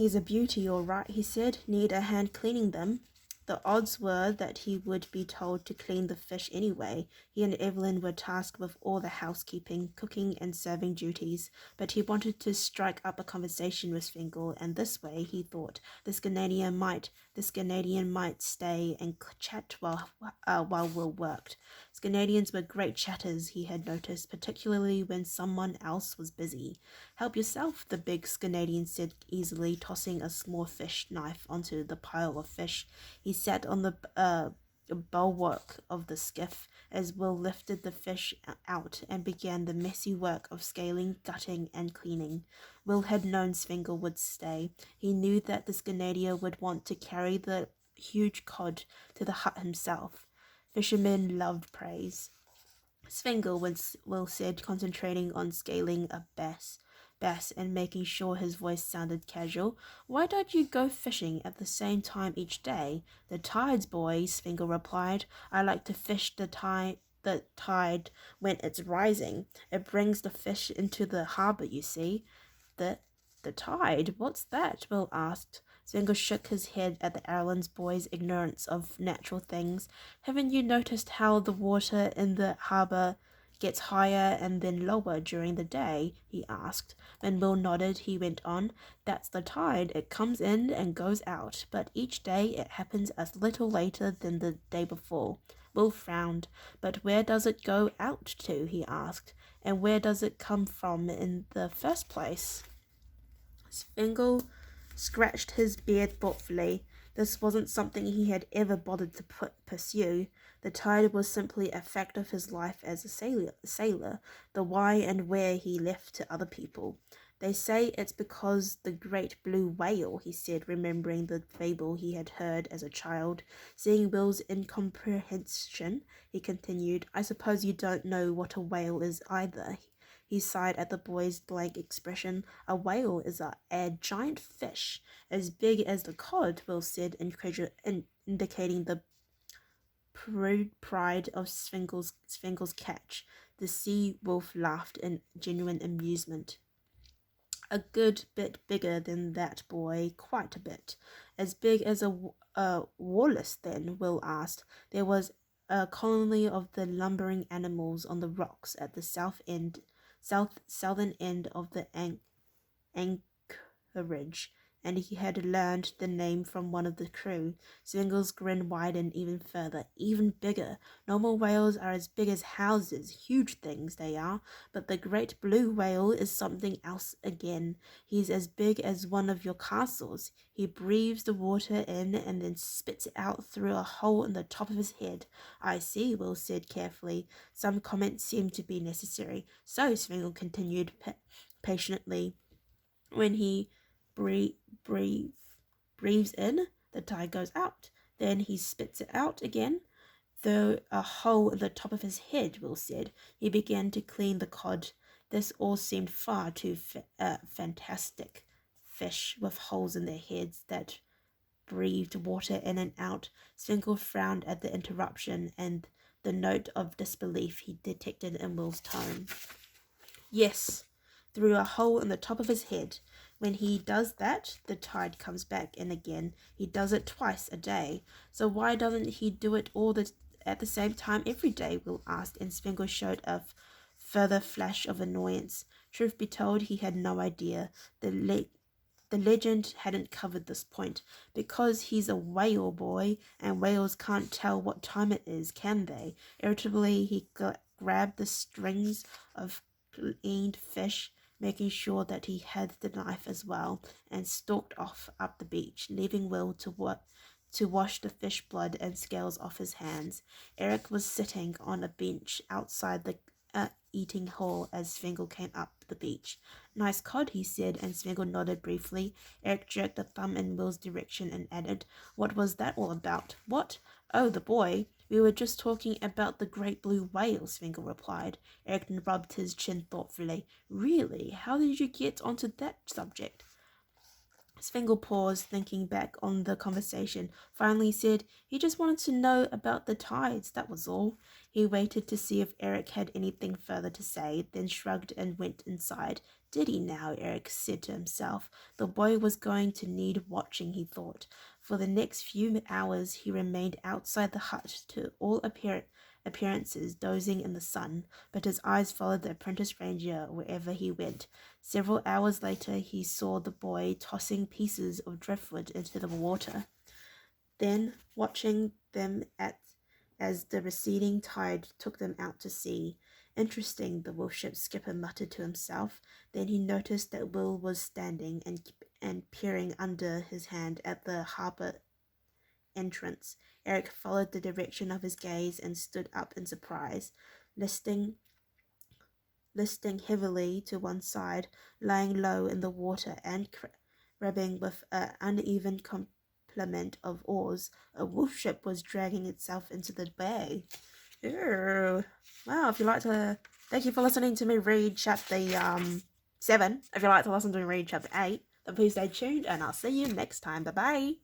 He's a beauty, all right, he said. Need a hand cleaning them? The odds were that he would be told to clean the fish anyway. He and Evelyn were tasked with all the housekeeping, cooking and serving duties, but he wanted to strike up a conversation with Fingal, and this way, he thought, this Canadian might stay and chat while Will worked. Canadians were great chatters, he had noticed, particularly when someone else was busy. Help yourself, the big Canadian said easily, tossing a small fish knife onto the pile of fish. He sat on the bulwark of the skiff as Will lifted the fish out and began the messy work of scaling, gutting, and cleaning. Will had known Svengle would stay. He knew that this Canadian would want to carry the huge cod to the hut himself. Fishermen loved praise. Svengle, Will said, concentrating on scaling a bass and making sure his voice sounded casual. Why don't you go fishing at the same time each day? The tides, boys, Svengle replied. I like to fish the tide when it's rising. It brings the fish into the harbour, you see. The tide? What's that? Will asked. Svengle shook his head at the Ireland's boy's ignorance of natural things. Haven't you noticed how the water in the harbour gets higher and then lower during the day? He asked. When Will nodded, he went on. That's the tide. It comes in and goes out, but each day it happens a little later than the day before. Will frowned. But where does it go out to? He asked. And where does it come from in the first place? Svengle scratched his beard thoughtfully. This wasn't something he had ever bothered to pursue. The tide was simply a fact of his life as a sailor. The why and where he left to other people. They say it's because the great blue whale, he said, remembering the fable he had heard as a child. Seeing Will's incomprehension, he continued, I suppose you don't know what a whale is either. He sighed at the boy's blank expression. A whale is a giant fish, as big as the cod, Will said, indicating the pride of Svengle's catch. The sea wolf laughed in genuine amusement. A good bit bigger than that, boy, quite a bit. As big as a walrus, then, Will asked. There was a colony of the lumbering animals on the rocks at the southern end of the anchorage, and he had learned the name from one of the crew. Svengle's grin widened even further. Even bigger. Normal whales are as big as houses, huge things they are, but the great blue whale is something else again. He's as big as one of your castles. He breathes the water in and then spits it out through a hole in the top of his head. I see, Will said carefully. Some comments seemed to be necessary. So, Svengle continued patiently, when he breathes in, the tide goes out. Then he spits it out again through a hole in the top of his head, Will said. He began to clean the cod. This all seemed far too fantastic. Fish with holes in their heads that breathed water in and out. Svengle frowned at the interruption and the note of disbelief he detected in Will's tone. Yes, through a hole in the top of his head. When he does that, the tide comes back in again. He does it twice a day. So why doesn't he do it at the same time every day? Will asked, and Svengle showed a further flash of annoyance. Truth be told, he had no idea. The legend hadn't covered this point. Because he's a whale boy, and whales can't tell what time it is, can they? Irritably, he grabbed the strings of cleaned fish, making sure that he had the knife as well, and stalked off up the beach, leaving Will to wash the fish blood and scales off his hands. Eric was sitting on a bench outside the eating hall as Svengle came up the beach. Nice cod, he said, and Svengle nodded briefly. Eric jerked a thumb in Will's direction and added, What was that all about? What? Oh, the boy. We were just talking about the great blue whale, Svengle replied. Eric rubbed his chin thoughtfully. Really? How did you get onto that subject? Svengle paused, thinking back on the conversation. Finally said, he just wanted to know about the tides, that was all. He waited to see if Eric had anything further to say, then shrugged and went inside. Did he now? Eric said to himself. The boy was going to need watching, he thought. For the next few hours he remained outside the hut, to all appearances dozing in the sun, but his eyes followed the apprentice ranger wherever he went. Several hours later he saw the boy tossing pieces of driftwood into the water, then watching them as the receding tide took them out to sea. Interesting, the warship's skipper muttered to himself. Then he noticed that Will was standing and peering under his hand at the harbour entrance. Eric followed the direction of his gaze and stood up in surprise, listing heavily to one side, lying low in the water and rubbing with an uneven complement of oars. A wolf ship was dragging itself into the bay. Ew. Wow, if you like to... Thank you for listening to me read chapter 7. If you like to listen to me read chapter 8, then please stay tuned and I'll see you next time. Bye-bye.